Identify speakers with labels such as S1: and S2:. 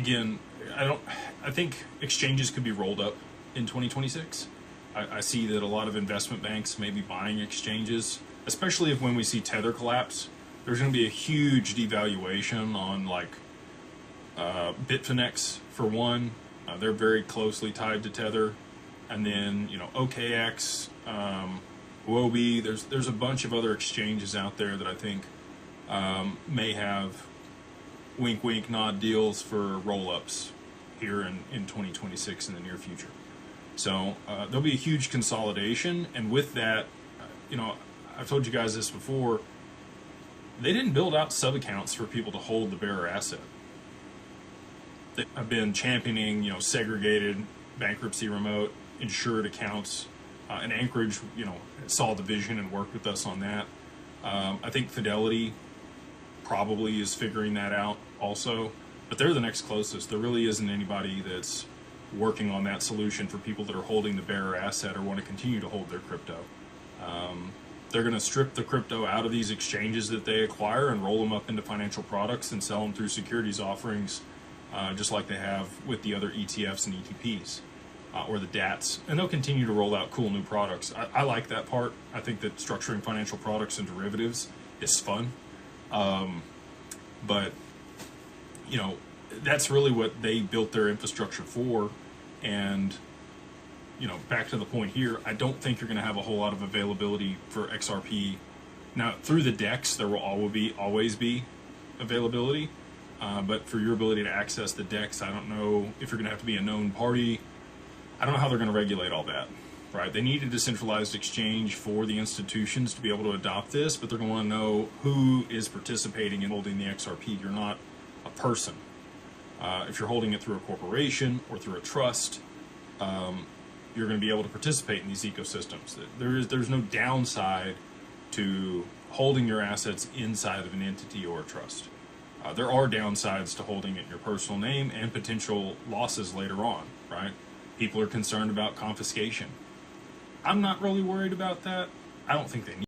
S1: again, I think exchanges could be rolled up in 2026. I see that a lot of investment banks may be buying exchanges, especially if when we see Tether collapse, there's going to be a huge devaluation on like Bitfinex for one. They're very closely tied to Tether, and then OKX, Huobi. There's a bunch of other exchanges out there that I think may have wink wink nod deals for roll-ups here in 2026 in the near future. So there'll be a huge consolidation, and with that, I've told you guys this before, they didn't build out sub-accounts for people to hold the bearer asset. I've been championing, segregated bankruptcy remote insured accounts, and Anchorage, saw the vision and worked with us on that. I think Fidelity probably is figuring that out also, but they're the next closest. There really isn't anybody that's working on that solution for people that are holding the bearer asset or want to continue to hold their crypto. They're going to strip the crypto out of these exchanges that they acquire and roll them up into financial products and sell them through securities offerings, just like they have with the other ETFs and ETPs, or the DATs. And they'll continue to roll out cool new products. I like that part. I think that structuring financial products and derivatives is fun. But, that's really what they built their infrastructure for. And, back to the point here, I don't think you're going to have a whole lot of availability for XRP. Now, through the DEX, there will always be availability. But for your ability to access the DEX, I don't know if you're going to have to be a known party. I don't know how they're going to regulate all that, right? They need a decentralized exchange for the institutions to be able to adopt this, but they're going to want to know who is participating in holding the XRP. You're not a person. If you're holding it through a corporation or through a trust, you're going to be able to participate in these ecosystems. There's no downside to holding your assets inside of an entity or a trust. There are downsides to holding it in your personal name and potential losses later on, right? People are concerned about confiscation. I'm not really worried about that. I don't think they need